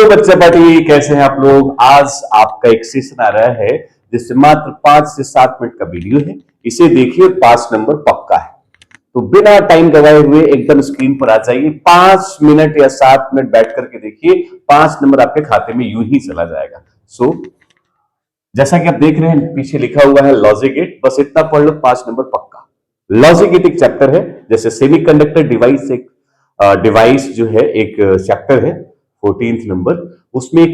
बच्चे पार्टी, कैसे हैं आप लोग। आज आपका एक सेशन आ रहा है जिससे मात्र 5 से 7 मिनट का वीडियो है। इसे देखिए, 5 नंबर पक्का है। तो बिना टाइम गवाए हुए एकदम स्क्रीन पर आ जाइए। 5 मिनट या 7 मिनट बैठ करके देखिए, 5 नंबर आपके खाते में यूं ही चला जाएगा। जैसा कि आप देख रहे हैं, पीछे लिखा हुआ है लॉजिक गेट। बस इतना पढ़ लो, 5 नंबर पक्का। लॉजिक गेट एक चैप्टर है, जैसे सेमीकंडक्टर डिवाइस एक डिवाइस जो है एक चैप्टर है 14th नंबर, उसमें एक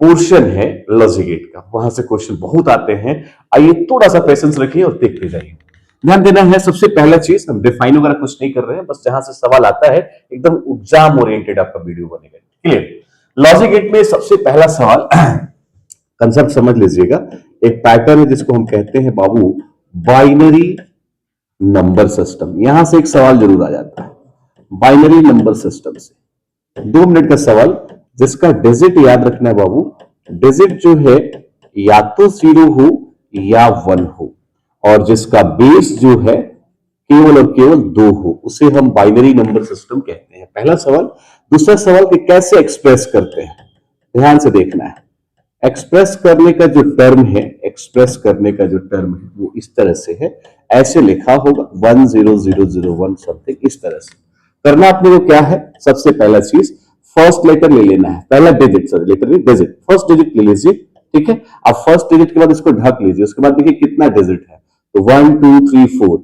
पोर्शन है लॉजिक गेट का। वहां से क्वेश्चन बहुत आते हैं। आइए थोड़ा सा पेशेंस रखिए और देखते जाइए। ध्यान देना है, सबसे पहला चीज, हम डिफाइन वगैरह कुछ नहीं कर रहे हैं, बस जहां से सवाल आता है एकदम एग्जाम ओरिएंटेड आपका वीडियो बनेगा। क्लियर। लॉजिक गेट में सबसे पहला सवाल कंसेप्ट समझ लीजिएगा। एक पैटर्न है जिसको हम कहते हैं बाबू बाइनरी नंबर सिस्टम। यहां से एक सवाल जरूर आ जाता है बाइनरी नंबर सिस्टम से। 2 मिनट का सवाल, जिसका डिजिट याद रखना है बाबू। डिजिट जो है या तो 0 हो या 1 हो, और जिसका बेस जो है केवल और केवल 2 हो, उसे हम बाइनरी नंबर सिस्टम कहते हैं। पहला सवाल। दूसरा सवाल कि कैसे एक्सप्रेस करते हैं, ध्यान से देखना है। एक्सप्रेस करने का जो टर्म है, एक्सप्रेस करने का जो टर्म है वो इस तरह से है, ऐसे लिखा होगा 10001 समथिंग, इस तरह से करना। अपने को क्या है, सबसे पहला चीज फर्स्ट लेटर ले लेना है, पहला डिजिट, सॉरी लेटर नहीं डिजिट, फर्स्ट डिजिट ले लीजिए। ठीक है। अब फर्स्ट डिजिट के बाद इसको ढक लीजिए, उसके बाद देखिए कितना डिजिट है, तो 1 2 3 4।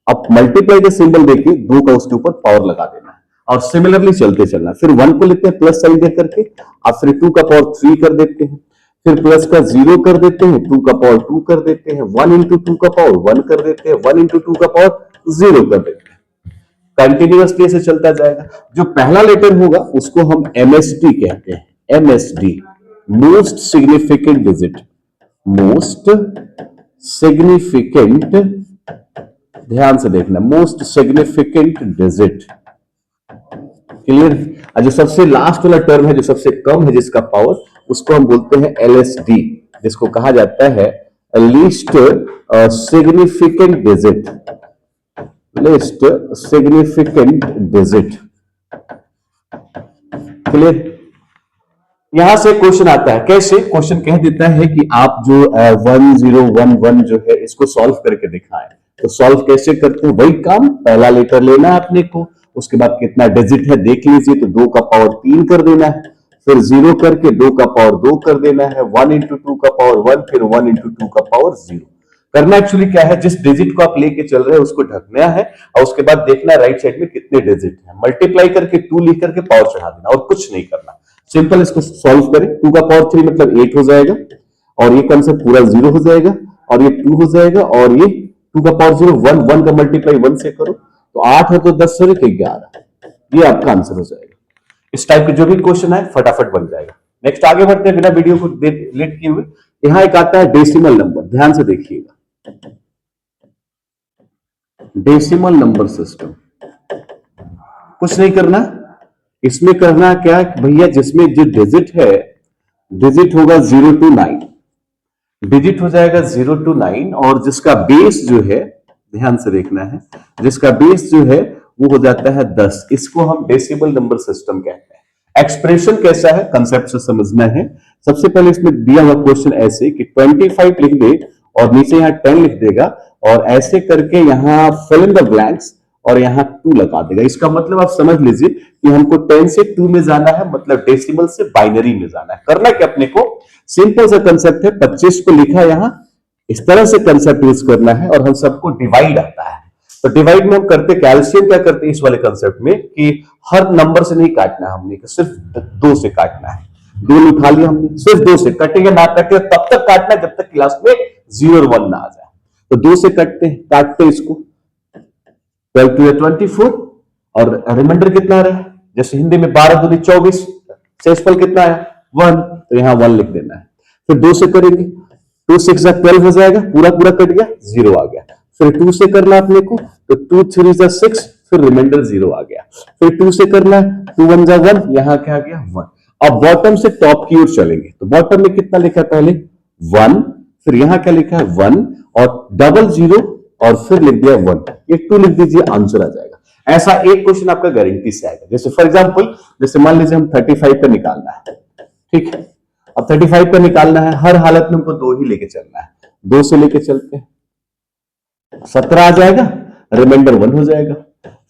अब मल्टीप्लाई का सिंबल देखिए, 2 का उसके ऊपर पावर लगा देना है और सिमिलरली चलते चलना। फिर 1 को लेते हैं प्लस साइन दे करके, अब फिर 2 का पावर 3 कर देते हैं, फिर प्लस का 0 कर देते हैं, 2 का पावर 2 कर देते हैं, 1 इंटू 2 का पावर 1 कर देते हैं, 1 इंटू 2 का पावर 0 कर देते हैं। कंटिन्यूअसली से चलता जाएगा। जो पहला लेटर होगा उसको हम एमएसडी कहते हैं, MSD, most significant digit, most significant, ध्यान से देखना, मोस्ट सिग्निफिकेंट डिजिट। क्लियर। जो सबसे लास्ट वाला टर्म है, जो सबसे कम है जिसका पावर, उसको हम बोलते हैं एलएसडी, जिसको कहा जाता है least significant digit, least significant digit. Clear. यहां से क्वेश्चन आता है, कैसे क्वेश्चन कह देता है कि आप जो 1011 जो है इसको सॉल्व करके दिखाएं। तो सॉल्व कैसे करते हैं, वही काम, पहला लेटर लेना है अपने को, उसके बाद कितना डिजिट है देख लीजिए, तो 2 का पावर 3 कर देना है, फिर 0 करके 2 का पावर 2 कर देना है, 1 इंटू 2 का पावर 1, फिर 1 इंटू 2 का पावर 0 करना। एक्चुअली क्या है, जिस डिजिट को आप लेके चल रहे हैं उसको ढकना है और उसके बाद देखना राइट साइड में कितने डिजिट है, मल्टीप्लाई करके 2 लिख करके पावर चढ़ा देना, और कुछ नहीं करना। सिंपल। इसको सॉल्व करें, 2 का पावर 3 मतलब 8 हो जाएगा, और ये कंसेप्ट पूरा 0 हो जाएगा, और ये 2 हो जाएगा, और ये 2 का पावर 0, 1 का मल्टीप्लाई 1 से करो तो 8 है, तो 10 से 11, ये आपका आंसर हो जाएगा। इस टाइप के जो भी क्वेश्चन है फटाफट बन जाएगा। नेक्स्ट आगे बढ़ते हैं बिना वीडियो को लेट किए हुए। यहां एक आता है डेसिमल नंबर, ध्यान से देखिएगा। डेसिमल नंबर सिस्टम, कुछ नहीं करना इसमें। करना क्या है भैया, जिसमें जो डिजिट है, डिजिट होगा 0 to 9, डिजिट हो जाएगा 0 to 9, और जिसका बेस जो है, ध्यान से देखना है, जिसका बेस जो है वो हो जाता है 10। इसको हम डेसिमल नंबर सिस्टम कहते हैं। एक्सप्रेशन कैसा है, कंसेप्ट से समझना है। सबसे पहले इसमें दिया हुआ क्वेश्चन ऐसे कि 25 लिख दे और नीचे यहां 10 लिख देगा, और ऐसे करके यहां फिल इन द ब्लैंक्स और यहां 2 लगा देगा। इसका मतलब आप समझ लीजिए कि हमको 10 से 2 में जाना है, मतलब डेसिमल से बाइनरी में जाना है। करना क्या अपने को, सिंपल सा कंसेप्ट है, 25 को लिखा यहां, इस तरह से कंसेप्ट यूज करना है, और हम सबको डिवाइड आता है। तो डिवाइड में हम करते कैल्शियम क्या करते हैं इस वाले कंसेप्ट में कि हर नंबर से नहीं काटना है हमने, सिर्फ 2 से काटना है। 2 उठा लिया हमने, सिर्फ 2 से कटेगा, ना कटे तब तक काटना जब तक क्लास में 0 और 1 ना आ जाए। तो 2 से कटते हैं, काटते इसको, 12 to 24, और रिमाइंडर कितना आ रहा है, जैसे हिंदी में 12 दूनी 24, शेषफल कितना आया 1, तो यहां 1 लिख देना है। फिर 2 से करेंगे, 2 6 12 हो जाएगा, पूरा पूरा कट गया, 0 आ गया। फिर 2 से करना अपने को, तो 2 3 6, फिर रिमाइंडर 0 आ गया। फिर 2 से करना, 2 1 1, यहां क्या आ गया 1। अब बॉटम से टॉप की ओर चलेंगे, तो बॉटम में कितना लिखा है पहले 1, फिर यहां क्या लिखा है 1, और डबल 0, और फिर लिख दिया 1, ये 2 लिख दीजिए, आंसर आ जाएगा। ऐसा एक क्वेश्चन आपका गारंटी से आएगा। जैसे फॉर एग्जांपल, जैसे मान लीजिए हम 35 पे निकालना है, ठीक है, अब 35 का निकालना है, हर हालत में हमको 2 ही लेके चलना है, 2 से लेके चलते हैं, 17 आ जाएगा, रिमाइंडर 1 हो जाएगा।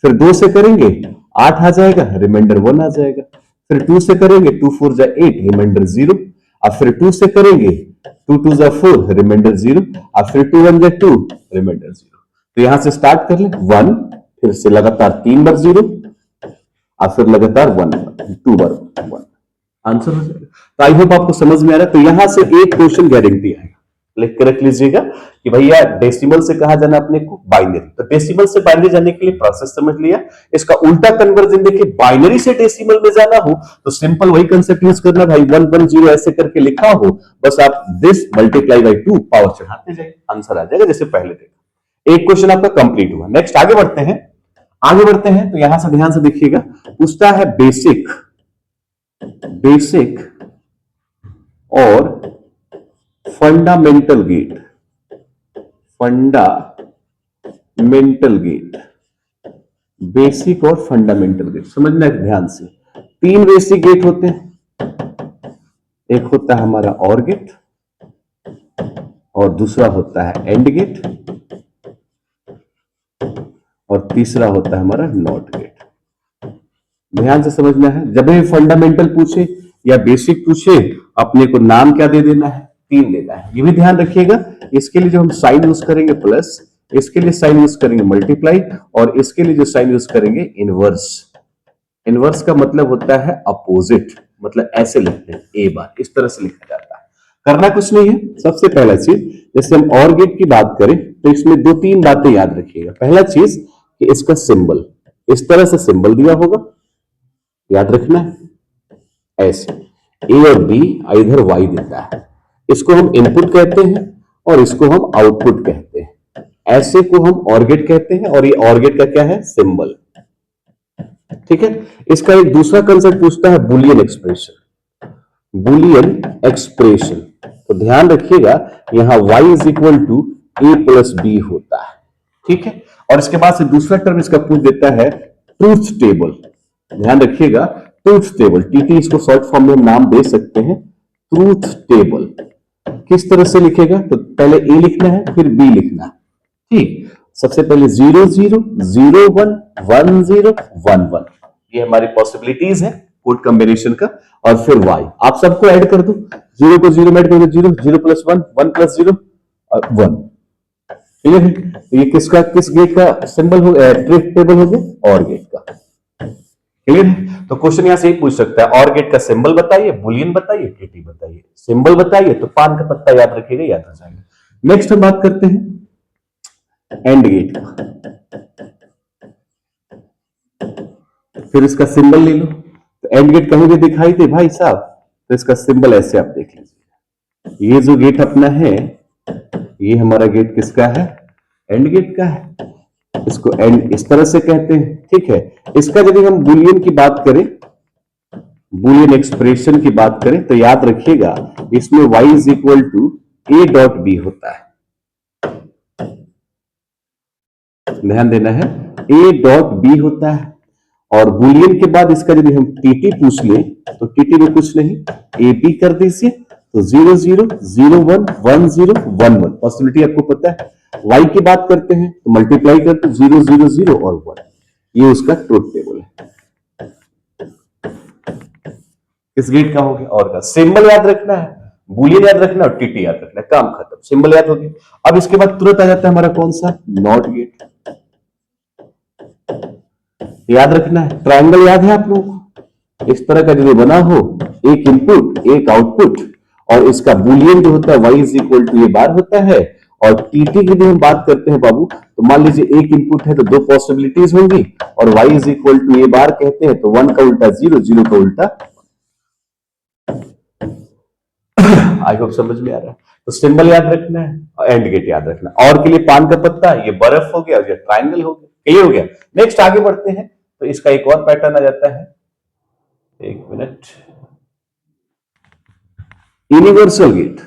फिर 2 से करेंगे 8 आ जाएगा, रिमाइंडर 1 आ जाएगा। फिर 2 से करेंगे 2 4 जा 8, रिमाइंडर 0। अब फिर 2 से करेंगे 2 2 जा 4, रिमाइंडर 0। अब फिर 2 1 जा 2, रिमाइंडर 0। तो यहां से स्टार्ट कर ले 1, फिर से लगातार 3 बार 0, और फिर लगातार 1 2 बार 1, आंसर हो जाएगा। तो आई होप आपको समझ में आ रहा है। तो यहां से एक क्वेश्चन गारंटी आएगा, लिख के रख लीजिएगा कि भैया डेसिमल से कहा जाना अपने को बाइनरी। तो डेसिमल से बाइनरी जाने के लिए प्रोसेस समझ लिया। इसका उल्टा कन्वर्जन देखिए, बाइनरी से डेसिमल में जाना हो तो सिंपल वही कंसेप्ट यूज करना भाई, 1 1 0 ऐसे करके लिखा हो, बस आप दिस मल्टीप्लाई बाई 2 पावर चढ़ाते जाइए, आंसर आ जाएगा जैसे पहले देखा। एक क्वेश्चन आपका कंप्लीट हुआ। नेक्स्ट आगे बढ़ते हैं, आगे बढ़ते हैं। तो यहां से ध्यान से देखिएगा, पूछता है बेसिक, बेसिक और fundamental gate, fundamental gate, basic और फंडामेंटल गेट समझना है ध्यान से। 3 बेसिक गेट होते हैं, एक होता है हमारा और गेट, और दूसरा होता है एंड गेट, और तीसरा होता है हमारा नॉट गेट। ध्यान से समझना है, जब भी फंडामेंटल पूछे या बेसिक पूछे, अपने को नाम क्या दे देना है, 3 लेना है। ये भी ध्यान रखिएगा। इसके लिए जो हम साइन यूज करेंगे प्लस, इसके लिए साइन यूज करेंगे मल्टीप्लाई, और इसके लिए जो साइन यूज करेंगे इनवर्स। इनवर्स का मतलब होता है अपोजिट, मतलब ऐसे लिखते हैं, ए बार इस तरह से लिखा जाता है। करना कुछ नहीं है। सबसे पहला चीज, जैसे हम और गेट की बात करें तो इसमें 2-3 बातें याद रखिएगा। पहला चीज कि इसका सिंबल इस तरह से सिंबल दिया होगा, याद रखना है, ऐसे ए और बी इधर वाई देता है, इसको हम इनपुट कहते हैं और इसको हम आउटपुट कहते हैं। ऐसे को हम ऑर गेट कहते हैं, और ये ऑर गेट का क्या है, सिंबल। ठीक है। इसका एक दूसरा कंसेप्ट पूछता है बुलियन एक्सप्रेशन, बुलियन एक्सप्रेशन। तो ध्यान रखिएगा, यहां y is equal to A plus B होता है। ठीक है। और इसके बाद से दूसरा टर्म इसका पूछ देता है ट्रूथ टेबल। ध्यान रखिएगा, ट्रूथ टेबल, टीटी इसको शॉर्ट फॉर्म में हम नाम दे सकते हैं, ट्रूथ टेबल। किस तरह से लिखेगा, तो पहले ए लिखना है फिर बी लिखना है। ठीक, सबसे पहले 0 0 0 1 1 0 1 1, ये हमारी पॉसिबिलिटीज है कोड कॉम्बिनेशन का। और फिर y, आप सबको ऐड कर दो, 0 को 0 में ऐड करोगे 0, 0 प्लस 1 1 प्लस 0 1। क्लियर है। तो ये किसका, किस गेट का सिंबल हो गया, ट्रूथ टेबल हो गया, और गेट का। क्लियर है। तो क्वेश्चन यहां से ही पूछ सकता है, और गेट का सिंबल बताइए, बुलियन बताइए, टीटी बताइए। सिंबल बताइए तो पान का पत्ता याद रखिएगा, याद हो जाएगा। नेक्स्ट हम बात करते हैं एंड गेट का। फिर इसका सिंबल ले लो, तो एंड गेट कहीं भी दिखाई दे भाई साहब, तो इसका सिंबल ऐसे आप देख लीजिए। ये जो गेट अपना है, ये हमारा गेट किसका है, एंड गेट का है। इसको एंड इस तरह से कहते हैं। ठीक है। इसका यदि हम बुलियन की बात करें, बुलियन एक्सप्रेशन की बात करें, तो याद रखिएगा इसमें y is equal to A dot B होता है। ध्यान देना है, ए डॉट बी होता है। और बुलियन के बाद इसका यदि हम टीटी पूछ ले, तो टीटी में कुछ नहीं, ए बी कर दीजिए, तो 0 0 0 1 1 0 1 1। पॉसिबिलिटी आपको पता है। y की बात करते हैं तो मल्टीप्लाई करते 0 0 0 और 1, ये उसका ट्रूथ टेबल है। किस गेट का हो गया, और का। सिंबल याद रखना है, बुलियन याद रखना और टीटी याद रखना है, काम खत्म। सिंबल याद हो गया। अब इसके बाद तुरंत आ जाता है हमारा कौन सा, नॉट गेट। याद रखना है, ट्रायंगल याद है आप लोगों को, इस तरह का यदि बना हो, एक इनपुट एक आउटपुट, और इसका बुलियन जो होता है y इज इक्वल टू ये बार होता है। और टीटी की भी हम बात करते हैं बाबू, तो मान लीजिए एक इनपुट है तो 2 पॉसिबिलिटीज होंगी, और y इज इक्वल टू ये बार कहते हैं, तो 1 का उल्टा 0, 0 का उल्टा। आई होप समझ में आ रहा है। तो सिंबल याद रखना है, एंड गेट याद रखना। और के लिए पान का पत्ता, ये बर्फ हो गया, ये ट्रायंगल हो गया, क्लियर हो गया। नेक्स्ट आगे बढ़ते हैं, तो इसका एक और पैटर्न आ जाता है, एक मिनट, यूनिवर्सल गेट।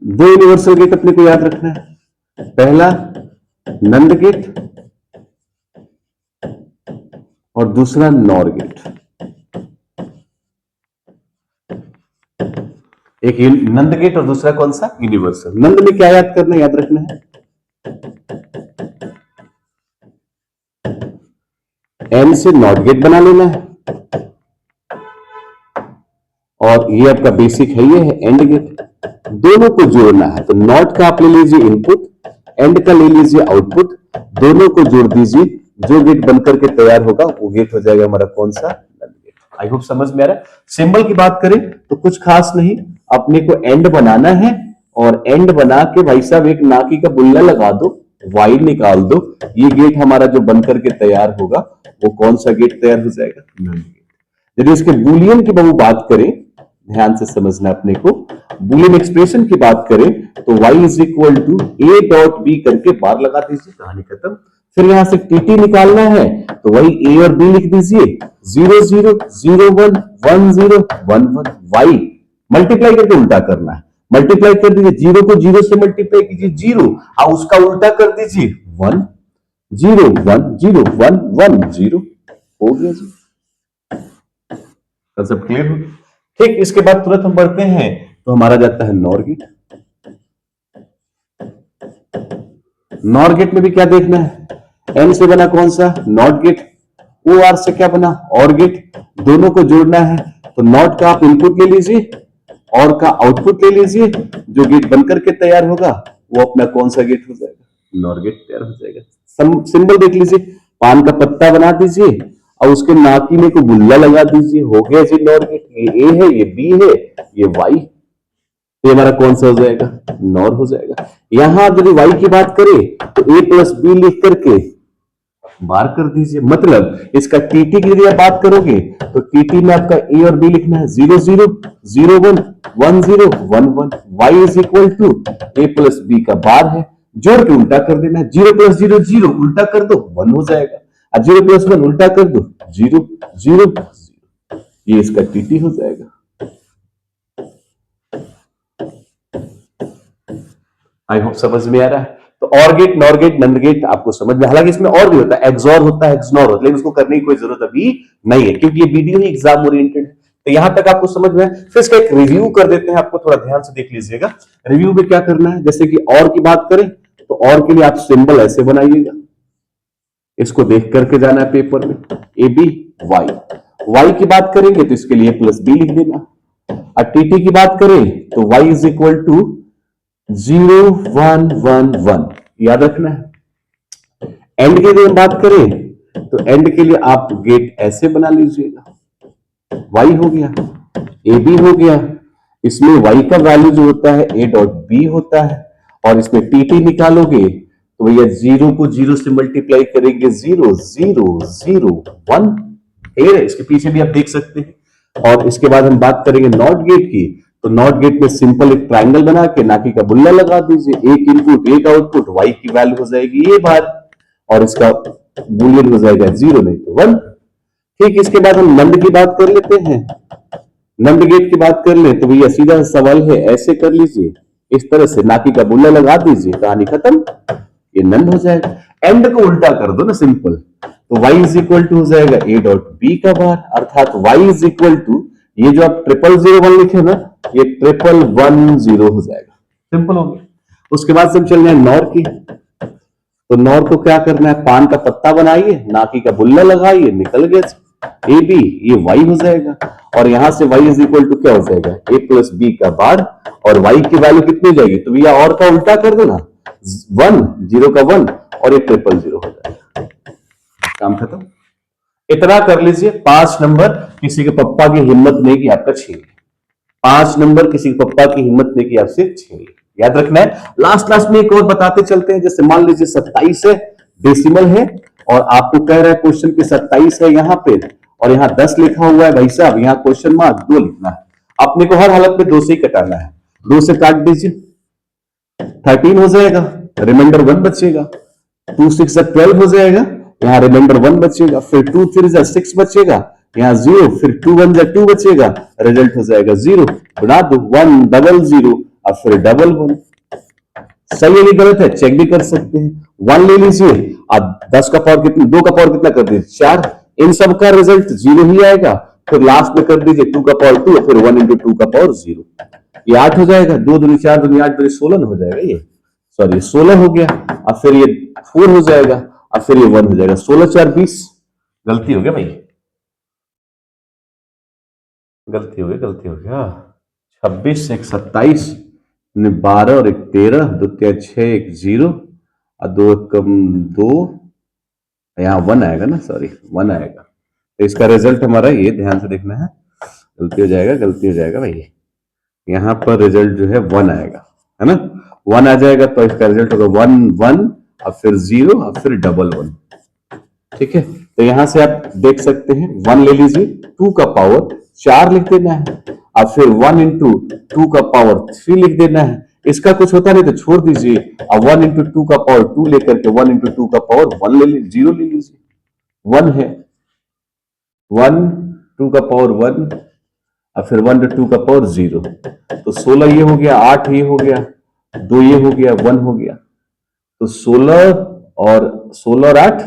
दो यूनिवर्सल गेट अपने को याद रखना है। पहला नंद गेट, और दूसरा नॉर गेट। एक नंद गेट और दूसरा कौन सा, यूनिवर्सल। नंद में क्या याद करना, याद रखना है एन से नॉट गेट बना लेना है, और ये आपका बेसिक है, ये है एंड गेट। दोनों को जोड़ना है, तो नॉट का आप ले लीजिए इनपुट, एंड का ले लीजिए आउटपुट, दोनों को जोड़ दीजिए, जो गेट बनकर के तैयार होगा वो गेट हो जाएगा हमारा कौन सा, नंद गेट। आई होप समझ में आ रहा है। सिंबल की बात करें तो कुछ खास नहीं, अपने को एंड बनाना है, और एंड बना के भाई साहब एक नाकी का बुल्ला लगा दो, वाई निकाल दो, ये गेट हमारा जो बनकर के तैयार होगा वो कौन सा गेट तैयार हो जाएगा, नंद गेट। यदि इसके बूलियन की बात करें, ध्यान से समझना, अपने को बूलियन एक्सप्रेशन की बात करें तो y is equal to A dot B करके बार लगा दीजिए, कहानी खत्म। फिर यहां से टीटी निकालना है तो वही ए और बी लिख दीजिए, 0 0 0 1 1 0 1 1, y मल्टीप्लाई करके उल्टा करना है, मल्टीप्लाई कर दीजिए, 0 को 0 से मल्टीप्लाई कीजिए 0, और उसका उल्टा कर दीजिए 1 0 1 0 1 1 0, हो गया जी, सब क्लियर हो गया। ठीक, इसके बाद तुरंत हम बढ़ते हैं तो हमारा जाता है नॉर गेट। नॉर गेट में भी क्या देखना है, एन से बना कौन सा, नॉट गेट, ओ आर से क्या बना, और गेट, दोनों को जोड़ना है, तो नॉट का आप इनपुट ले लीजिए, और का आउटपुट ले लीजिए, जो गेट बनकर के तैयार होगा वो अपना कौन सा गेट हो जाएगा, नॉर गेट तैयार हो जाएगा। सिंबल देख लीजिए, पान का पत्ता बना दीजिए और उसके नाकी में को बुल्ला लगा दीजिए, हो गया जी नॉर गेट। ये ए है, ये बी है, ये वाई, ये हमारा कौन सा हो जाएगा, नॉर हो जाएगा। यहां यदि वाई की बात करें तो ए प्लस बी लिख करके बार कर दीजिए, मतलब इसका टीटी की यदि आप बात करोगे तो टीटी में आपका ए और बी लिखना है, 0 0 0 1 1 0 1 1, Y is equal to A plus B का बार है, जोड़ के उल्टा कर देना है, 0 प्लस 0 0, उल्टा कर दो 1 हो जाएगा, और 0 प्लस 1 उल्टा कर दो 0 0 0, ये इसका टीटी हो जाएगा। आई होप समझ में आ रहा है। तो और गेट, नॉर गेट, नंद गेट आपको समझ में, हालांकि इसमें और भी होता है, एक्सॉर होता है, एक्सनॉर होता है, लेकिन उसको करने की कोई जरूरत अभी नहीं है क्योंकि ये वीडियो ही एग्जाम ओरिएंटेड है। तो यहां तक आपको समझ में, फिर इसका एक रिव्यू कर देते हैं, आपको थोड़ा ध्यान से देख लीजिएगा। रिव्यू में क्या करना है, जैसे कि और की बात करें तो और के लिए आप सिंबल ऐसे बनाइएगा, इसको देख करके जाना है पेपर में, ए बी वाई। वाई की बात करेंगे तो इसके लिए प्लस बी लिख देना, और टीटी की बात करें तो वाई इज इक्वल टू 0 1 1 1, याद रखना है। एंड के लिए बात करें तो एंड के लिए आप गेट ऐसे बना लीजिएगा, y हो गया, ए बी हो गया, इसमें y का वैल्यू जो होता है a डॉट बी होता है, और इसमें टीटी निकालोगे तो भैया 0 को 0 से मल्टीप्लाई करेंगे, 0 0 0 1, इसके पीछे भी आप देख सकते हैं। और इसके बाद हम बात करेंगे नॉट गेट की, तो नॉट गेट में सिंपल एक ट्रायंगल बना के नाकी का बुल्ला लगा दीजिए, एक इनपुट एक आउटपुट, वाई की वैल्यू हो जाएगी ये बार, और इसका बुलियन हो जाएगा 0 नहीं तो 1। ठीक, इसके बाद हम नंद की बात कर लेते हैं। नंद गेट की बात कर ले तो भैया सीधा सवाल है, ऐसे कर लीजिए, इस तरह से नाकी का बुल्ला लगा दीजिए, कहानी खत्म, ये नंद हो जाएगा। एंड को उल्टा कर दो ना, सिंपल, तो y इज इक्वल टू हो जाएगा a डॉट बी का बार, अर्थात y इज इक्वल टू, ये जो आप 0001 लिखे ना, ये 1110 हो जाएगा, सिंपल हो गया। उसके बाद से हम चल रहे हैं नॉर की, तो नॉर को क्या करना है, पान का पत्ता बनाइए, नाकी का बुल्ला लगाइए, निकल गया ए बी, ये y हो जाएगा, और यहां से y इज इक्वल टू क्या हो जाएगा, a प्लस बी का बार, और y की वैल्यू कितनी जाएगी, तो भैया और का उल्टा कर दो ना, 1 0 का 1, और ये 000 हो जाएगा, काम खत्म। इतना कर लीजिए। 5 नंबर किसी के पप्पा की हिम्मत नहीं कि आपका छीन ले, 5 नंबर किसी के पप्पा की हिम्मत नहीं कि आपसे छीन ले, याद रखना है। लास्ट में एक और बताते चलते हैं, जैसे मान लीजिए 27 है, डेसिमल है, और आपको कह रहा है क्वेश्चन की 27 है यहाँ पे, और यहाँ 10 लिखा हुआ है, भाई साहब यहाँ क्वेश्चन मार्क 2 लिखना है, अपने को हर हालत में 2 से ही कटाना है, 2 से काट दीजिए, 13 हो जाएगा, रिमाइंडर 1 बचेगा, 2 6 12 हो जाएगा, यहाँ रिमाइंडर 1 बचेगा, फिर 2 3 6 बचेगा, यहाँ 0, फिर 2 1 2 बचेगा, रिजल्ट हो जाएगा 0, बना दो 1 डबल 0, और फिर डबल 1। सही है, गलत है, चेक भी कर सकते हैं। 1 ले लीजिए, अब 10 का पावर कितना, 2 का पावर कितना कर दीजिए 4, इन सब का रिजल्ट 0 ही आएगा। फिर लास्ट में कर दीजिए 2 का पावर 2 और फिर 1 इंटू 2 का पावर 0। ये 8 हो जाएगा, 2 दूनी 4 दूनी 8 दूनी 16 हो जाएगा, ये सॉरी 16 हो गया। अब फिर ये 4 हो जाएगा, अब फिर ये 1 हो जाएगा। 16 4 20, गलती हो गया भाई, गलती हो गया। 26 1 27, 12 और 1 13, 2 3 6 1 0 और 2 कम 2, यहाँ 1 आएगा ना, सॉरी 1 आएगा। तो इसका रिजल्ट हमारा ये ध्यान से देखना है, गलती हो जाएगा भाई। यहाँ पर रिजल्ट जो है 1 आएगा, है ना, 1 आ जाएगा तो इसका रिजल्ट होगा 1 1 और फिर 0 और फिर डबल 1। ठीक है, तो यहां से आप देख सकते हैं 1 ले लीजिए, 2 का पावर 4 लिख देना है, और फिर 1 इंटू 2 का पावर 3 लिख देना है। इसका कुछ होता नहीं तो छोड़ दीजिए, और 1 इंटू 2 का पावर 2 लेकर के 1 इंटू 2 का पावर 1 ले लीजिए, 0 ले लीजिए। 1 है, 1 2 का पावर 1 और फिर 1 टू 2 का पावर 0। तो 16 ये हो गया, 8 ये हो गया, 2 ये हो गया, 1 हो गया। तो 16 और 8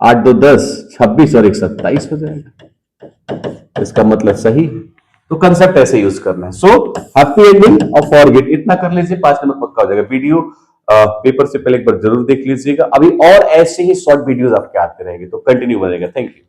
8 2 10, 26 और 1 27 हो जाएगा। इसका मतलब सही। तो कंसेप्ट ऐसे यूज करना है। सो हैप्पी एंडिंग और फॉरगेट इतना कर लीजिए, 5 नंबर पक्का हो जाएगा। वीडियो पेपर से पहले एक बार जरूर देख लीजिएगा। अभी और ऐसे ही शॉर्ट वीडियोस आपके आते रहेंगे, तो कंटिन्यू बनेगा। Thank you.